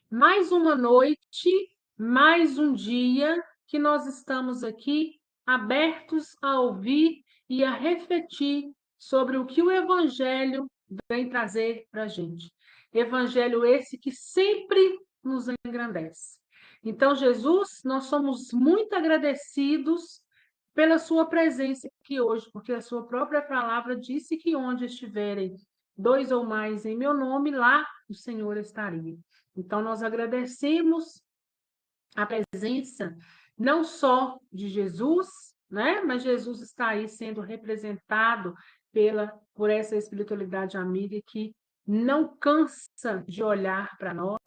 Mais uma noite, mais um dia que nós estamos aqui abertos a ouvir e a refletir sobre o que o Evangelho vem trazer para a gente. Evangelho esse que sempre nos engrandece. Então, Jesus, nós somos muito agradecidos pela sua presença aqui hoje, porque a sua própria palavra disse que onde estiverem dois ou mais em meu nome, lá o Senhor estaria. Então, nós agradecemos a presença não só de Jesus, né? Mas Jesus está aí sendo representado por essa espiritualidade amiga que não cansa de olhar para nós,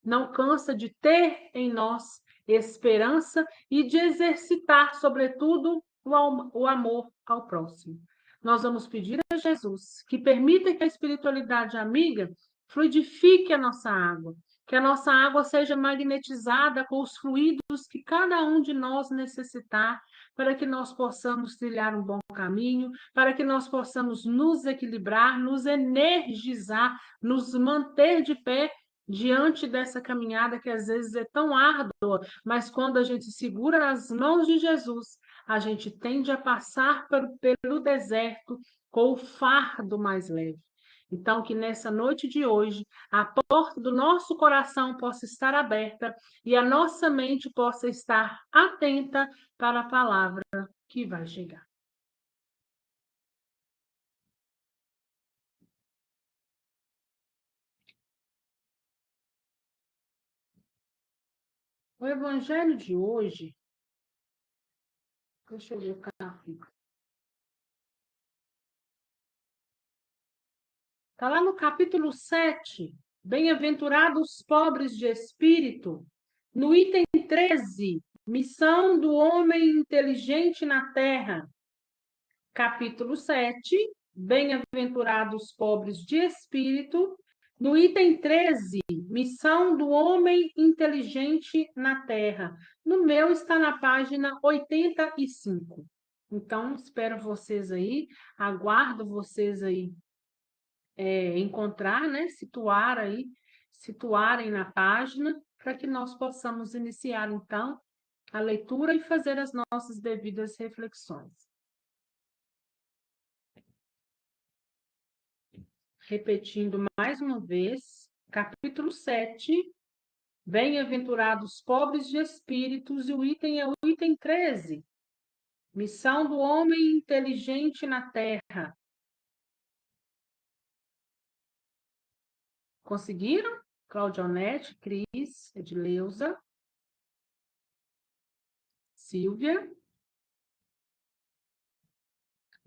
não cansa de ter em nós esperança e de exercitar, sobretudo, o amor ao próximo. Nós vamos pedir a Jesus que permita que a espiritualidade amiga fluidifique a nossa água, que a nossa água seja magnetizada com os fluidos que cada um de nós necessitar, para que nós possamos trilhar um bom caminho, para que nós possamos nos equilibrar, nos energizar, nos manter de pé diante dessa caminhada que às vezes é tão árdua, mas quando a gente segura nas mãos de Jesus, a gente tende a passar pelo deserto com o fardo mais leve. Então, que nessa noite de hoje, a porta do nosso coração possa estar aberta e a nossa mente possa estar atenta para a palavra que vai chegar. O evangelho de hoje, deixa eu ver o capítulo. Está lá no capítulo 7. Bem-aventurados os pobres de espírito. No item 13, missão do homem inteligente na terra. Capítulo 7, bem-aventurados os pobres de espírito. No item 13, missão do homem inteligente na terra. No meu está na página 85. Então, espero vocês aí, aguardo vocês aí encontrar, né? Situarem na página, para que nós possamos iniciar, então, a leitura e fazer as nossas devidas reflexões. Repetindo mais uma vez, capítulo 7, bem-aventurados pobres de espíritos, e o item é o item 13, missão do homem inteligente na terra. Conseguiram? Claudionete, Cris, Edileuza, Silvia,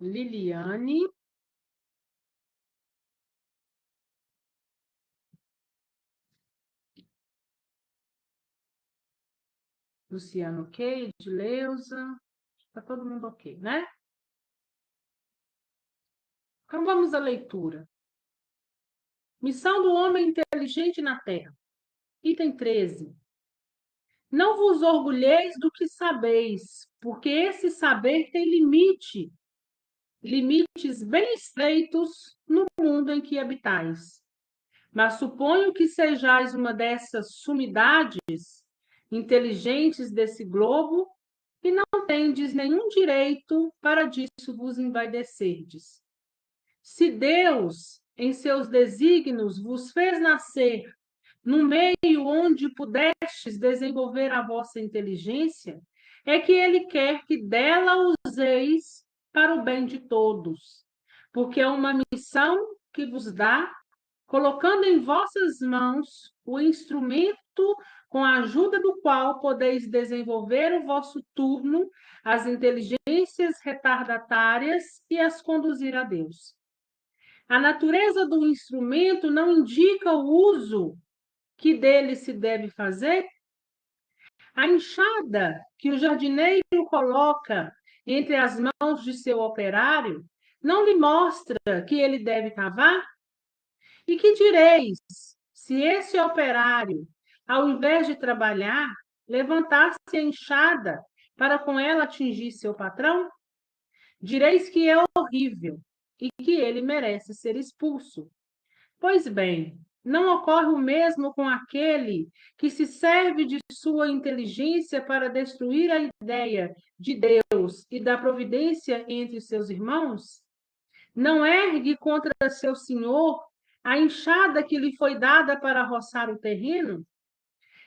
Liliane, Luciano, ok, Edileuza, está todo mundo ok, né? Então vamos à leitura. Missão do homem inteligente na terra. Item 13. Não vos orgulheis do que sabeis, porque esse saber tem limites bem estreitos no mundo em que habitais. Mas suponho que sejais uma dessas sumidades inteligentes desse globo e não tendes nenhum direito para disso vos envaidecerdes. Se Deus, em seus desígnios, vos fez nascer no meio onde pudestes desenvolver a vossa inteligência, é que ele quer que dela useis para o bem de todos, porque é uma missão que vos dá, colocando em vossas mãos o instrumento com a ajuda do qual podeis desenvolver o vosso turno, as inteligências retardatárias e as conduzir a Deus. A natureza do instrumento não indica o uso que dele se deve fazer? A enxada que o jardineiro coloca entre as mãos de seu operário não lhe mostra que ele deve cavar? E que direis se esse operário, ao invés de trabalhar, levantasse a enxada para com ela atingir seu patrão? Direis que é horrível e que ele merece ser expulso. Pois bem, Não ocorre o mesmo com aquele que se serve de sua inteligência para destruir a ideia de Deus e da providência entre seus irmãos? Não ergue contra seu senhor a enxada que lhe foi dada para roçar o terreno?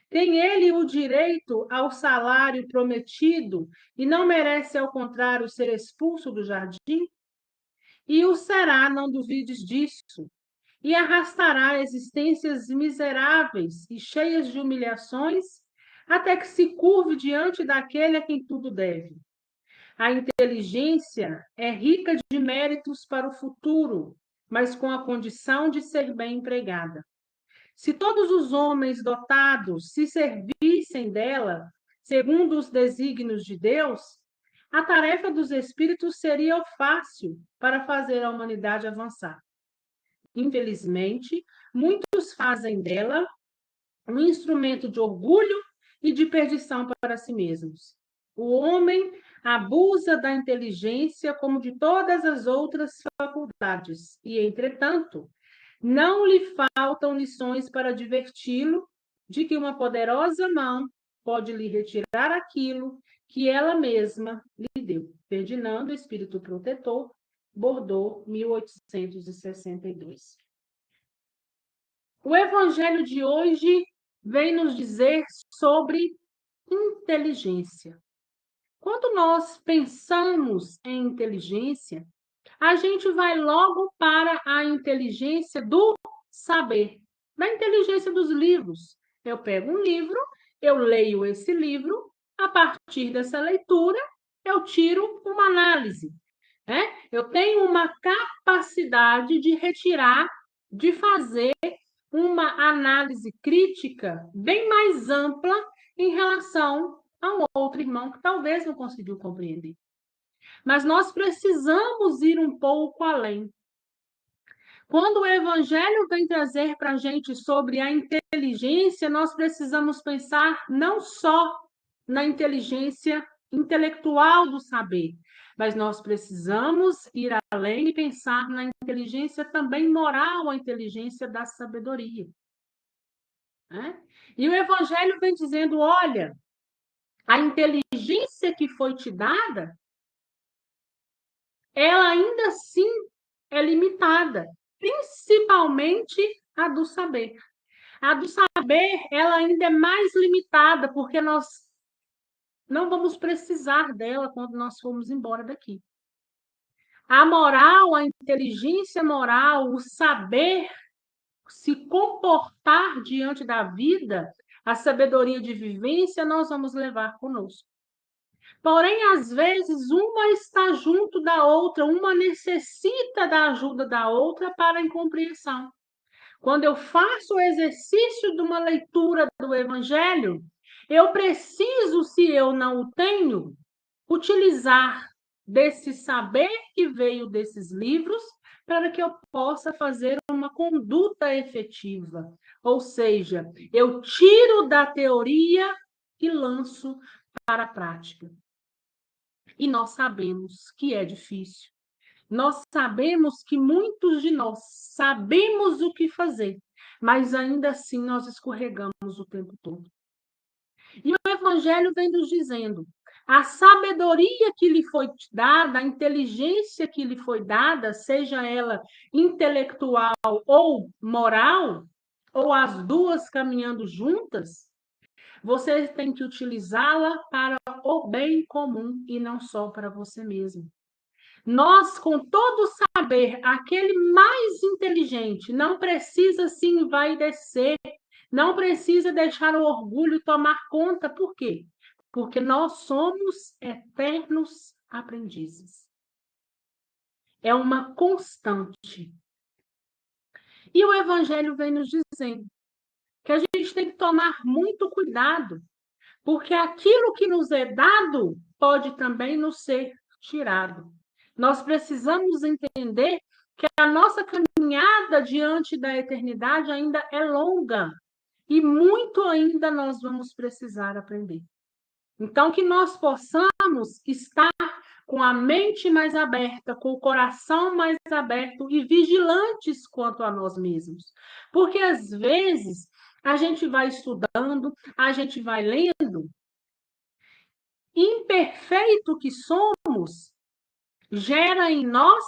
Tem ele o direito ao salário prometido e não merece, ao contrário, ser expulso do jardim? E o será, não duvides disso, e arrastará existências miseráveis e cheias de humilhações, até que se curve diante daquele a quem tudo deve. A inteligência é rica de méritos para o futuro, mas com a condição de ser bem empregada. Se todos os homens dotados se servissem dela, segundo os desígnios de Deus, a tarefa dos espíritos seria fácil para fazer a humanidade avançar. Infelizmente, muitos fazem dela um instrumento de orgulho e de perdição para si mesmos. O homem abusa da inteligência como de todas as outras faculdades, e, entretanto, não lhe faltam lições para diverti-lo de que uma poderosa mão pode lhe retirar aquilo que ela mesma lhe deu. Ferdinando, Espírito Protetor, Bordeaux, 1862. O Evangelho de hoje vem nos dizer sobre inteligência. Quando nós pensamos em inteligência, a gente vai logo para a inteligência do saber, da inteligência dos livros. Eu pego um livro, eu leio esse livro, a partir dessa leitura, eu tiro uma análise. Eu tenho uma capacidade de retirar, de fazer uma análise crítica bem mais ampla em relação a um outro irmão que talvez não conseguiu compreender. Mas nós precisamos ir um pouco além. Quando o Evangelho vem trazer para a gente sobre a inteligência, nós precisamos pensar não só na inteligência intelectual do saber, mas nós precisamos ir além e pensar na inteligência também moral, a inteligência da sabedoria. E o Evangelho vem dizendo, olha, a inteligência que foi te dada, ela ainda assim é limitada, principalmente a do saber. A do saber, ela ainda é mais limitada, porque nós não vamos precisar dela quando nós formos embora daqui. A moral, a inteligência moral, o saber se comportar diante da vida, a sabedoria de vivência, nós vamos levar conosco. Porém, às vezes, uma está junto da outra, uma necessita da ajuda da outra para a incompreensão. Quando eu faço o exercício de uma leitura do Evangelho, eu preciso, se eu não o tenho, utilizar desse saber que veio desses livros para que eu possa fazer uma conduta efetiva. Ou seja, eu tiro da teoria e lanço para a prática. E nós sabemos que é difícil. Nós sabemos que muitos de nós sabemos o que fazer, mas ainda assim nós escorregamos o tempo todo. E o Evangelho vem nos dizendo, a sabedoria que lhe foi dada, a inteligência que lhe foi dada, seja ela intelectual ou moral, ou as duas caminhando juntas, você tem que utilizá-la para o bem comum e não só para você mesmo. Nós, com todo saber, aquele mais inteligente, não precisa se envaidecer, não precisa deixar o orgulho tomar conta. Por quê? Porque nós somos eternos aprendizes. É uma constante. E o Evangelho vem nos dizendo que a gente tem que tomar muito cuidado, porque aquilo que nos é dado pode também nos ser tirado. Nós precisamos entender que a nossa caminhada diante da eternidade ainda é longa e muito ainda nós vamos precisar aprender. Então, que nós possamos estar com a mente mais aberta, com o coração mais aberto e vigilantes quanto a nós mesmos. Porque, às vezes, a gente vai estudando, a gente vai lendo, imperfeito que somos, gera em nós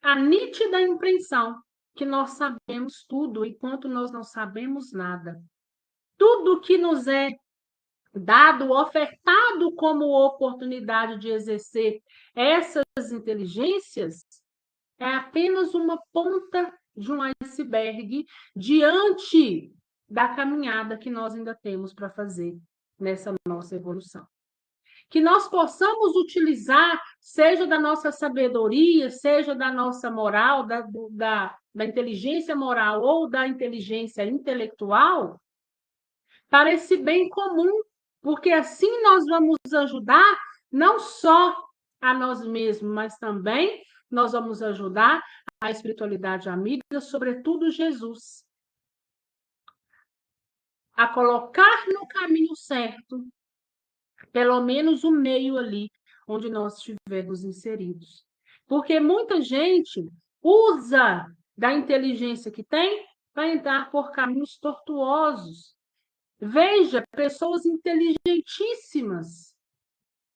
a nítida impressão que nós sabemos tudo, enquanto nós não sabemos nada. Tudo que nos é dado, ofertado como oportunidade de exercer essas inteligências, é apenas uma ponta de um iceberg diante da caminhada que nós ainda temos para fazer nessa nossa evolução. Que nós possamos utilizar, seja da nossa sabedoria, seja da nossa moral, da inteligência moral ou da inteligência intelectual, para esse bem comum, porque assim nós vamos ajudar não só a nós mesmos, mas também nós vamos ajudar a espiritualidade amiga, sobretudo Jesus, a colocar no caminho certo, pelo menos o meio ali onde nós estivermos inseridos. Porque muita gente usa da inteligência que tem para entrar por caminhos tortuosos. Veja, pessoas inteligentíssimas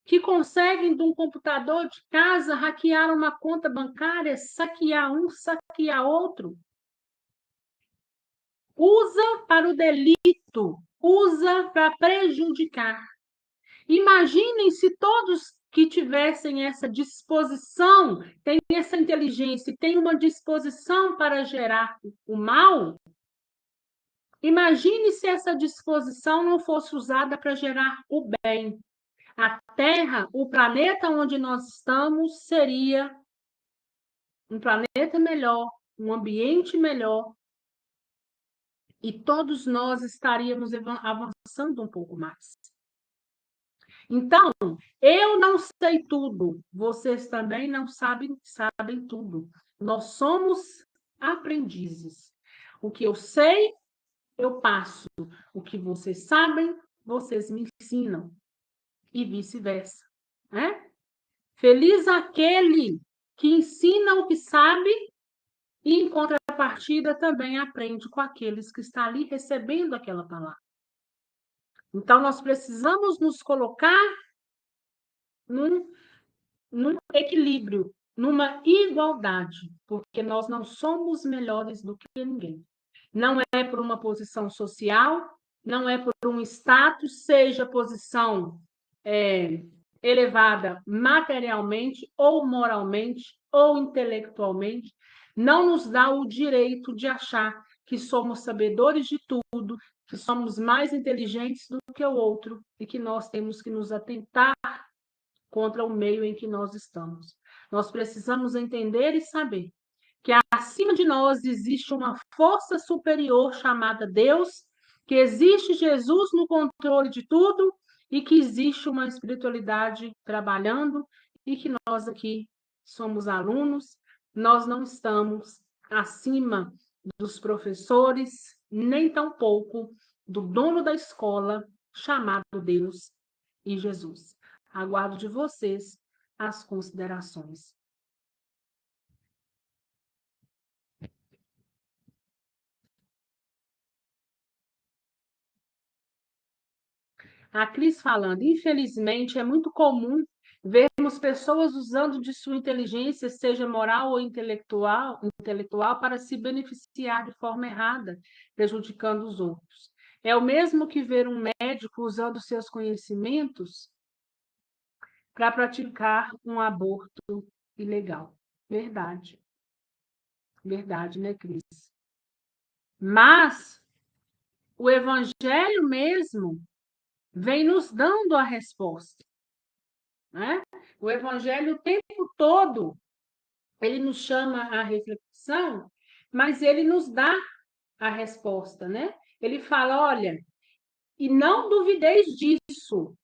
que conseguem, de um computador de casa, hackear uma conta bancária, saquear um, saquear outro. Usa para o delito, usa para prejudicar. Imaginem se todos que tivessem essa disposição, têm essa inteligência, têm uma disposição para gerar o mal. Imagine se essa disposição não fosse usada para gerar o bem. A Terra, o planeta onde nós estamos, seria um planeta melhor, um ambiente melhor, e todos nós estaríamos avançando um pouco mais. Então, eu não sei tudo, vocês também não sabem tudo. Nós somos aprendizes. O que eu sei, eu passo. O que vocês sabem, vocês me ensinam. E vice-versa. Né? Feliz aquele que ensina o que sabe e, em contrapartida, também aprende com aqueles que estão ali recebendo aquela palavra. Então, nós precisamos nos colocar num equilíbrio, numa igualdade, porque nós não somos melhores do que ninguém. Não é por uma posição social, não é por um status, seja posição elevada materialmente, ou moralmente, ou intelectualmente, não nos dá o direito de achar que somos sabedores de tudo, que somos mais inteligentes do que o outro e que nós temos que nos atentar contra o meio em que nós estamos. Nós precisamos entender e saber que acima de nós existe uma força superior chamada Deus, que existe Jesus no controle de tudo e que existe uma espiritualidade trabalhando e que nós aqui somos alunos, nós não estamos acima dos professores, nem tampouco do dono da escola chamado Deus e Jesus. Aguardo de vocês as considerações. A Cris falando, infelizmente, é muito comum vermos pessoas usando de sua inteligência, seja moral ou intelectual, para se beneficiar de forma errada, prejudicando os outros. É o mesmo que ver um médico usando seus conhecimentos para praticar um aborto ilegal. Verdade. Verdade, né, Cris? Mas o Evangelho mesmo vem nos dando a resposta. Né? O Evangelho, o tempo todo, ele nos chama à reflexão, mas ele nos dá a resposta. Né? Ele fala, olha, e não duvideis disso,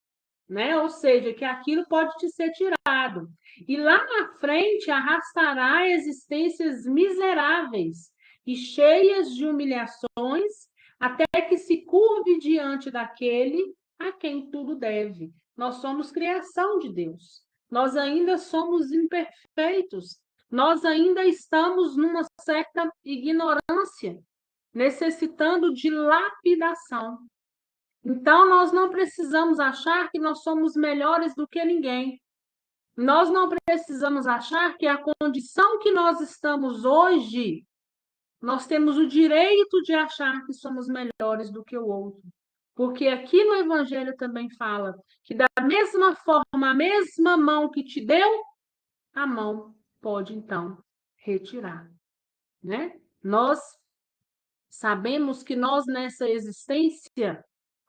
né? Ou seja, que aquilo pode te ser tirado. E lá na frente arrastará existências miseráveis e cheias de humilhações, até que se curve diante daquele a quem tudo deve. Nós somos criação de Deus. nós ainda somos imperfeitos, nós ainda estamos numa certa ignorância, necessitando de lapidação. Então, nós não precisamos achar que nós somos melhores do que ninguém. Nós não precisamos achar que a condição que nós estamos hoje, nós temos o direito de achar que somos melhores do que o outro. Porque aqui no Evangelho também fala que da mesma forma, a mesma mão que te deu, a mão pode então retirar, né? Nós sabemos que nós nessa existência,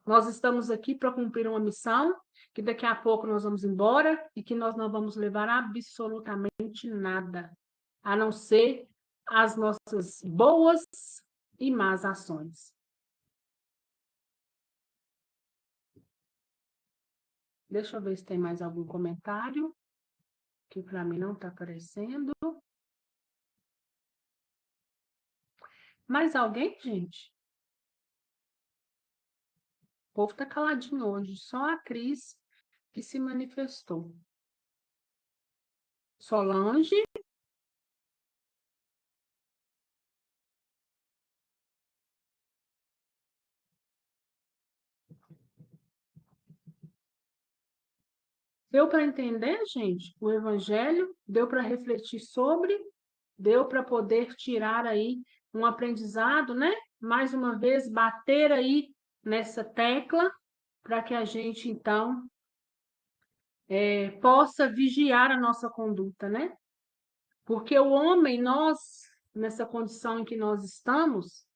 nós estamos aqui para cumprir uma missão, que daqui a pouco nós vamos embora e que nós não vamos levar absolutamente nada, a não ser as nossas boas e más ações. Deixa eu ver se tem mais algum comentário, que para mim não está aparecendo. Mais alguém, gente? O povo está caladinho hoje, só a Cris que se manifestou. Solange? Deu para entender, gente? O Evangelho? Deu para refletir sobre? Deu para poder tirar aí um aprendizado, né? Mais uma vez, bater aí nessa tecla para que a gente, então, possa vigiar a nossa conduta, né? Porque o homem, nós, nessa condição em que nós estamos,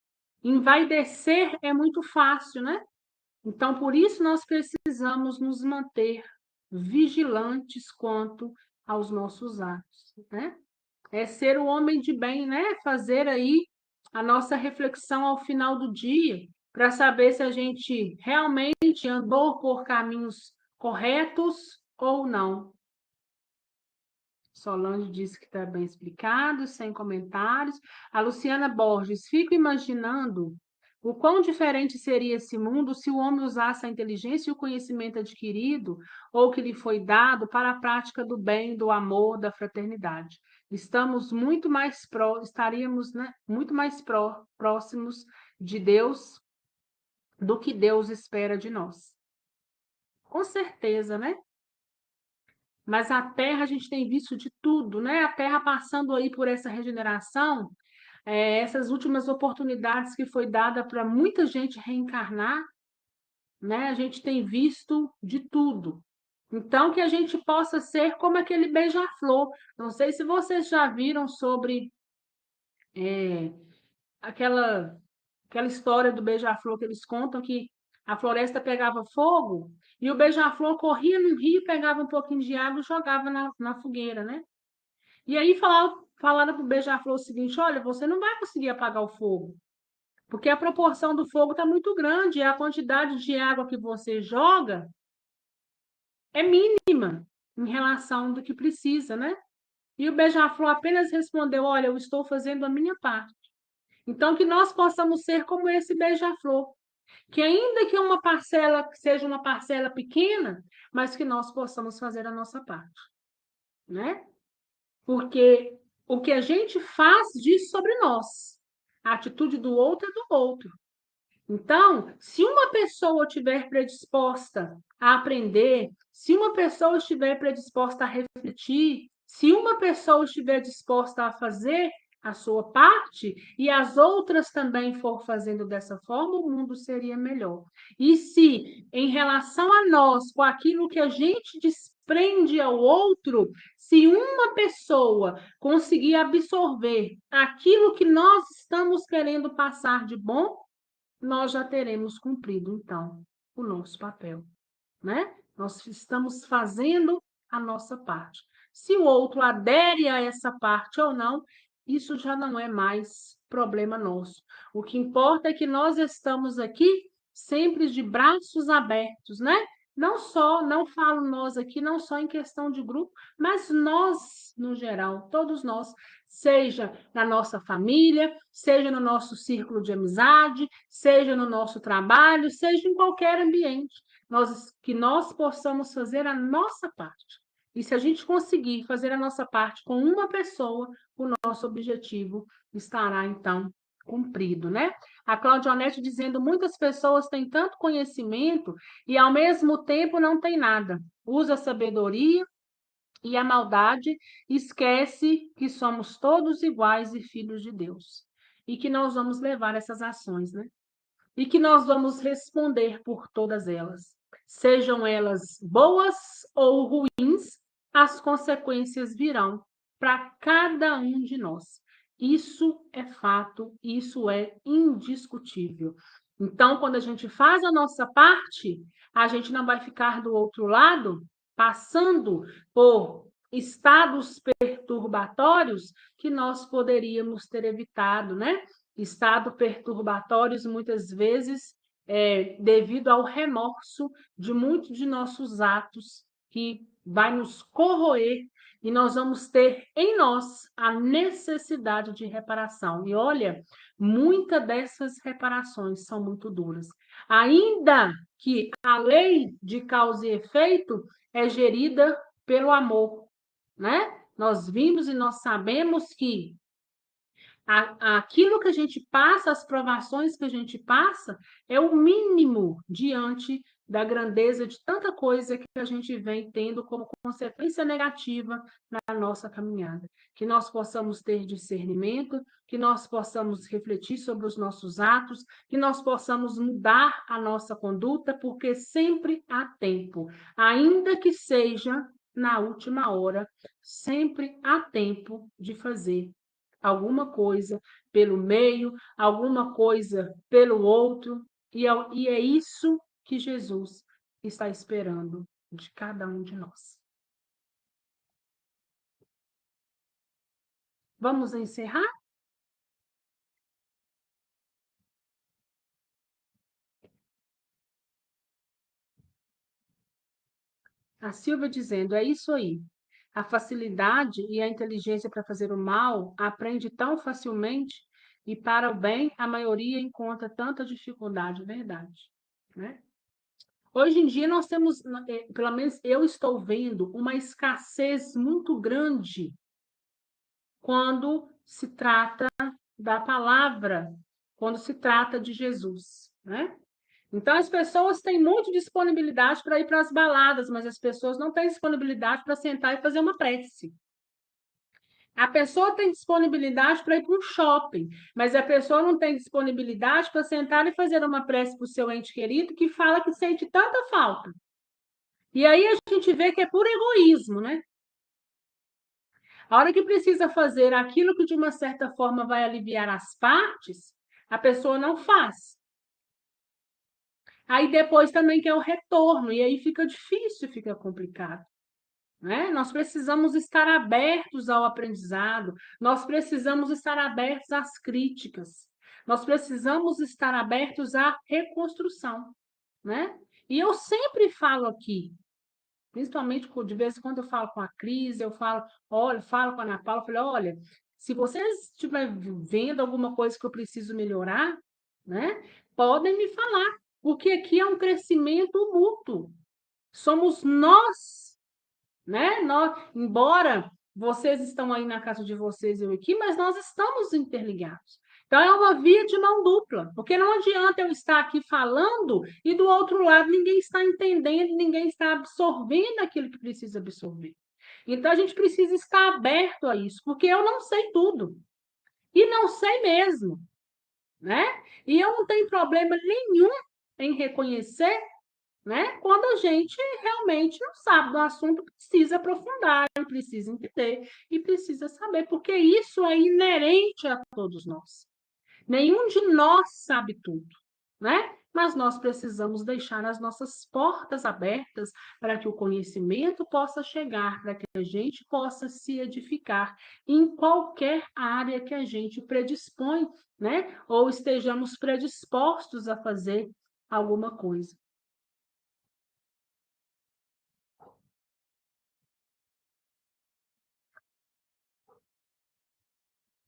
envaidecer é muito fácil, né? Então, por isso, nós precisamos nos manter vigilantes quanto aos nossos atos, né? É ser o homem de bem, né? Fazer aí a nossa reflexão ao final do dia, para saber se a gente realmente andou por caminhos corretos ou não. Solange disse que está bem explicado, sem comentários. A Luciana Borges, fico imaginando o quão diferente seria esse mundo se o homem usasse a inteligência e o conhecimento adquirido ou que lhe foi dado para a prática do bem, do amor, da fraternidade. Estaríamos, né, muito mais próximos de Deus do que Deus espera de nós. Com certeza, né? Mas a Terra, a gente tem visto de tudo, né? A Terra passando aí por essa regeneração, essas últimas oportunidades que foi dada para muita gente reencarnar, né? A gente tem visto de tudo. Então, que a gente possa ser como aquele beija-flor. Não sei se vocês já viram sobre aquela, aquela história do beija-flor que eles contam que a floresta pegava fogo e o beija-flor corria no rio, pegava um pouquinho de água e jogava na fogueira, né? E aí falaram para o beija-flor o seguinte: olha, você não vai conseguir apagar o fogo, porque a proporção do fogo está muito grande, e a quantidade de água que você joga é mínima em relação do que precisa, né? E o beija-flor apenas respondeu: olha, eu estou fazendo a minha parte. Então, que nós possamos ser como esse beija-flor, que ainda que uma parcela seja uma parcela pequena, mas que nós possamos fazer a nossa parte, né? Porque o que a gente faz diz sobre nós. A atitude do outro é do outro. Então, se uma pessoa estiver predisposta a aprender, se uma pessoa estiver predisposta a refletir, se uma pessoa estiver disposta a fazer a sua parte e as outras também for fazendo dessa forma, o mundo seria melhor. E se, em relação a nós, com aquilo que a gente desprende ao outro, se uma pessoa conseguir absorver aquilo que nós estamos querendo passar de bom, nós já teremos cumprido, então, o nosso papel, né? Nós estamos fazendo a nossa parte. Se o outro adere a essa parte ou não, isso já não é mais problema nosso. O que importa é que nós estamos aqui sempre de braços abertos, né? Não falo nós aqui, não só em questão de grupo, mas nós, no geral, todos nós, seja na nossa família, seja no nosso círculo de amizade, seja no nosso trabalho, seja em qualquer ambiente, que nós possamos fazer a nossa parte. E se a gente conseguir fazer a nossa parte com uma pessoa, o nosso objetivo estará, então, cumprido, né? A Claudionete dizendo, muitas pessoas têm tanto conhecimento e, ao mesmo tempo, não têm nada. Usa a sabedoria e a maldade, esquece que somos todos iguais e filhos de Deus. E que nós vamos levar essas ações, né? E que nós vamos responder por todas elas. Sejam elas boas ou ruins, as consequências virão para cada um de nós. Isso é fato, isso é indiscutível. Então, quando a gente faz a nossa parte, a gente não vai ficar do outro lado passando por estados perturbatórios que nós poderíamos ter evitado, né? Estado perturbatórios muitas vezes devido ao remorso de muitos de nossos atos que vai nos corroer e nós vamos ter em nós a necessidade de reparação. E olha, muitas dessas reparações são muito duras. Ainda que a lei de causa e efeito é gerida pelo amor, né? Nós vimos e nós sabemos que aquilo que a gente passa, as provações que a gente passa, é o mínimo diante da grandeza de tanta coisa que a gente vem tendo como consequência negativa na nossa caminhada. Que nós possamos ter discernimento, que nós possamos refletir sobre os nossos atos, que nós possamos mudar a nossa conduta, porque sempre há tempo, ainda que seja na última hora, sempre há tempo de fazer alguma coisa pelo meio, alguma coisa pelo outro, e é isso que Jesus está esperando de cada um de nós. Vamos encerrar? A Silvia dizendo, é isso aí. A facilidade e a inteligência para fazer o mal aprende tão facilmente e para o bem a maioria encontra tanta dificuldade, verdade, né? Hoje em dia nós temos, pelo menos eu estou vendo, uma escassez muito grande quando se trata da palavra, quando se trata de Jesus, né? Então, as pessoas têm muita disponibilidade para ir para as baladas, mas as pessoas não têm disponibilidade para sentar e fazer uma prece. A pessoa tem disponibilidade para ir para um shopping, mas a pessoa não tem disponibilidade para sentar e fazer uma prece para o seu ente querido que fala que sente tanta falta. E aí a gente vê que é por egoísmo, né? A hora que precisa fazer aquilo que de uma certa forma vai aliviar as partes, a pessoa não faz. Aí depois também quer o retorno, e aí fica difícil, fica complicado. Né? Nós precisamos estar abertos ao aprendizado, nós precisamos estar abertos às críticas, nós precisamos estar abertos à reconstrução. Né? E eu sempre falo aqui, principalmente de vez em quando eu falo com a Cris, eu falo, olha, falo com a Ana Paula, eu falei, olha, se vocês estiverem vendo alguma coisa que eu preciso melhorar, né, podem me falar, porque aqui é um crescimento mútuo. Somos nós, né? Nós, embora vocês estão aí na casa de vocês e eu aqui, mas nós estamos interligados. Então, é uma via de mão dupla, porque não adianta eu estar aqui falando e do outro lado ninguém está entendendo, ninguém está absorvendo aquilo que precisa absorver. Então, a gente precisa estar aberto a isso, porque eu não sei tudo. E não sei mesmo, né? E eu não tenho problema nenhum em reconhecer, né? Quando a gente realmente não sabe do assunto, precisa aprofundar, precisa entender e precisa saber, porque isso é inerente a todos nós. Nenhum de nós sabe tudo, né? Mas nós precisamos deixar as nossas portas abertas para que o conhecimento possa chegar, para que a gente possa se edificar em qualquer área que a gente predispõe, né? Ou estejamos predispostos a fazer alguma coisa.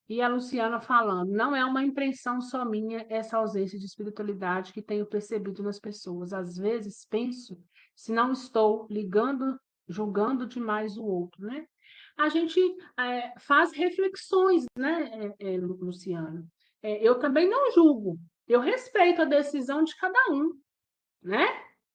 E a Luciana falando, não é uma impressão só minha essa ausência de espiritualidade que tenho percebido nas pessoas. Às vezes penso, se não estou ligando julgando demais o outro, né? A gente faz reflexões, né, Luciana? Eu também não julgo, eu respeito a decisão de cada um, né?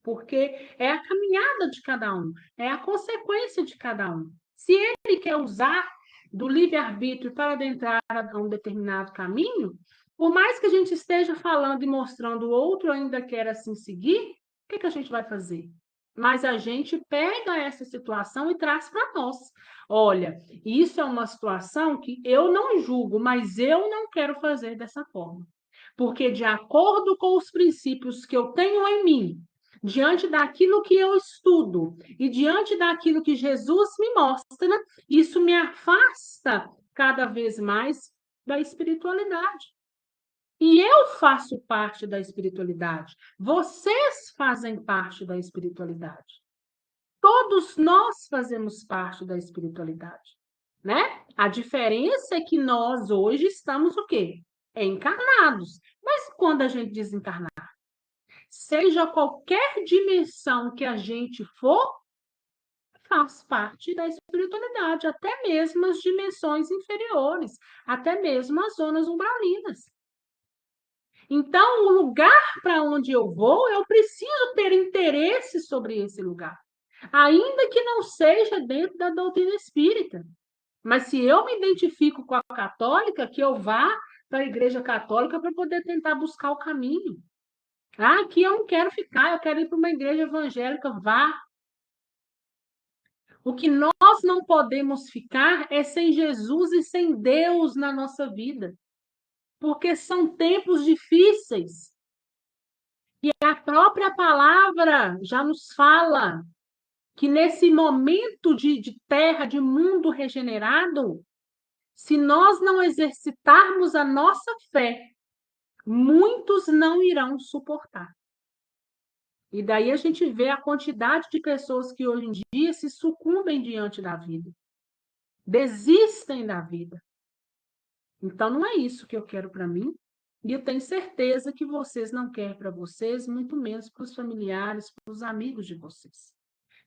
Porque é a caminhada de cada um, é a consequência de cada um. Se ele quer usar do livre-arbítrio para adentrar a um determinado caminho, por mais que a gente esteja falando e mostrando o outro ainda quer assim seguir, o que a gente vai fazer? Mas a gente pega essa situação e traz para nós. Olha, isso é uma situação que eu não julgo, mas eu não quero fazer dessa forma. Porque, de acordo com os princípios que eu tenho em mim, diante daquilo que eu estudo e diante daquilo que Jesus me mostra, isso me afasta cada vez mais da espiritualidade. E eu faço parte da espiritualidade. Vocês fazem parte da espiritualidade. Todos nós fazemos parte da espiritualidade, né? A diferença é que nós hoje estamos o quê? Encarnados. Mas quando a gente desencarnar, seja qualquer dimensão que a gente for, faz parte da espiritualidade, até mesmo as dimensões inferiores, até mesmo as zonas umbralinas. Então, o lugar para onde eu vou, eu preciso ter interesse sobre esse lugar, ainda que não seja dentro da doutrina espírita. Mas se eu me identifico com a católica, que eu vá para a igreja católica para poder tentar buscar o caminho. Ah, aqui eu não quero ficar, eu quero ir para uma igreja evangélica, vá. O que nós não podemos ficar é sem Jesus e sem Deus na nossa vida, porque são tempos difíceis. E a própria palavra já nos fala que nesse momento de terra, de mundo regenerado, se nós não exercitarmos a nossa fé, muitos não irão suportar. E daí a gente vê a quantidade de pessoas que hoje em dia se sucumbem diante da vida, desistem da vida. Então não é isso que eu quero para mim, e eu tenho certeza que vocês não querem para vocês, muito menos para os familiares, para os amigos de vocês.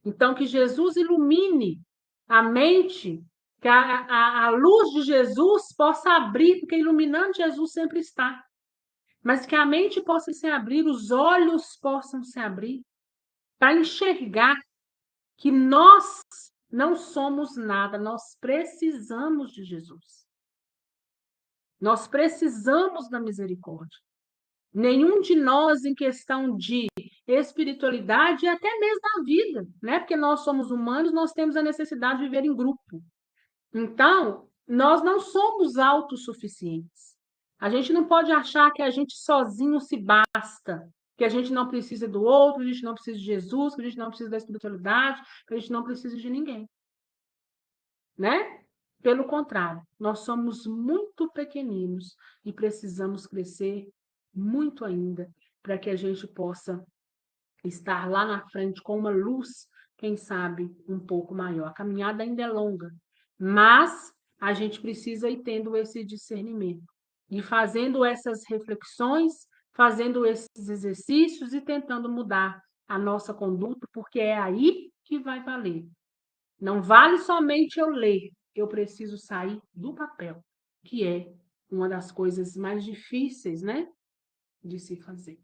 Então que Jesus ilumine a mente, que a luz de Jesus possa abrir, porque iluminando Jesus sempre está. Mas que a mente possa se abrir, os olhos possam se abrir, para enxergar que nós não somos nada, nós precisamos de Jesus. Nós precisamos da misericórdia. Nenhum de nós, em questão de espiritualidade e até mesmo da vida, né? Porque nós somos humanos, nós temos a necessidade de viver em grupo. Então, nós não somos autossuficientes. A gente não pode achar que a gente sozinho se basta, que a gente não precisa do outro, a gente não precisa de Jesus, que a gente não precisa da espiritualidade, que a gente não precisa de ninguém, né? Pelo contrário, nós somos muito pequeninos e precisamos crescer muito ainda para que a gente possa estar lá na frente com uma luz, quem sabe, um pouco maior. A caminhada ainda é longa, mas a gente precisa ir tendo esse discernimento e fazendo essas reflexões, fazendo esses exercícios e tentando mudar a nossa conduta, porque é aí que vai valer. Não vale somente eu ler, eu preciso sair do papel, que é uma das coisas mais difíceis, né, de se fazer.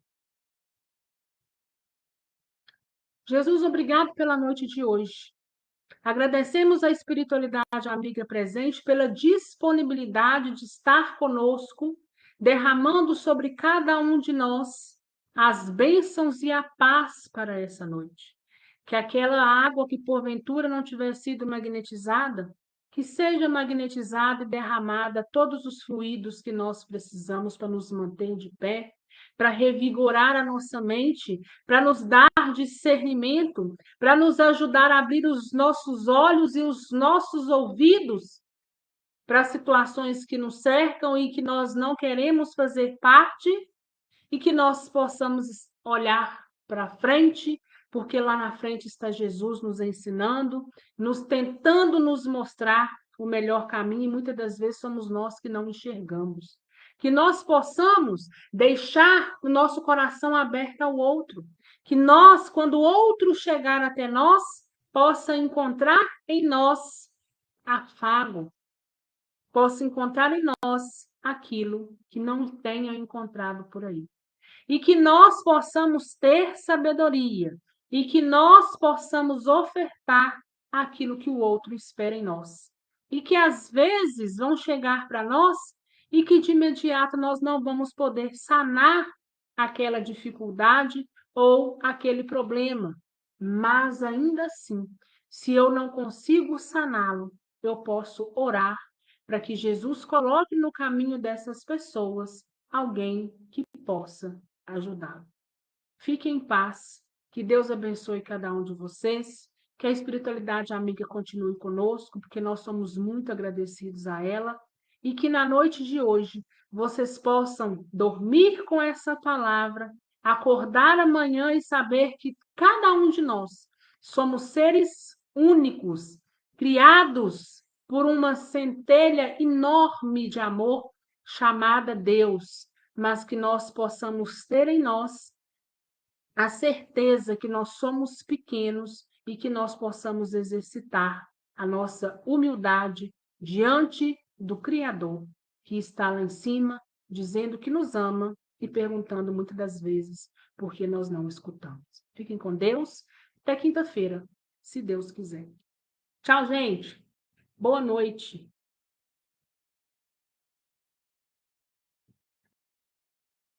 Jesus, obrigado pela noite de hoje. Agradecemos a espiritualidade amiga presente pela disponibilidade de estar conosco, derramando sobre cada um de nós as bênçãos e a paz para essa noite. Que aquela água que porventura não tiver sido magnetizada, que seja magnetizada e derramada todos os fluidos que nós precisamos para nos manter de pé, para revigorar a nossa mente, para nos dar discernimento, para nos ajudar a abrir os nossos olhos e os nossos ouvidos para situações que nos cercam e que nós não queremos fazer parte, e que nós possamos olhar para frente, porque lá na frente está Jesus nos ensinando, nos tentando nos mostrar o melhor caminho, e muitas das vezes somos nós que não enxergamos. Que nós possamos deixar o nosso coração aberto ao outro. Que nós, quando o outro chegar até nós, possa encontrar em nós afago, possa encontrar em nós aquilo que não tenha encontrado por aí. E que nós possamos ter sabedoria e que nós possamos ofertar aquilo que o outro espera em nós. E que às vezes vão chegar para nós e que de imediato nós não vamos poder sanar aquela dificuldade ou aquele problema. Mas ainda assim, se eu não consigo saná-lo, eu posso orar para que Jesus coloque no caminho dessas pessoas alguém que possa ajudá-lo. Fique em paz, que Deus abençoe cada um de vocês, que a espiritualidade amiga continue conosco, porque nós somos muito agradecidos a ela, e que na noite de hoje vocês possam dormir com essa palavra, acordar amanhã e saber que cada um de nós somos seres únicos, criados por uma centelha enorme de amor chamada Deus, mas que nós possamos ter em nós a certeza que nós somos pequenos e que nós possamos exercitar a nossa humildade diante do Criador, que está lá em cima, dizendo que nos ama e perguntando muitas das vezes por que nós não escutamos. Fiquem com Deus. Até quinta-feira, se Deus quiser. Tchau, gente. Boa noite.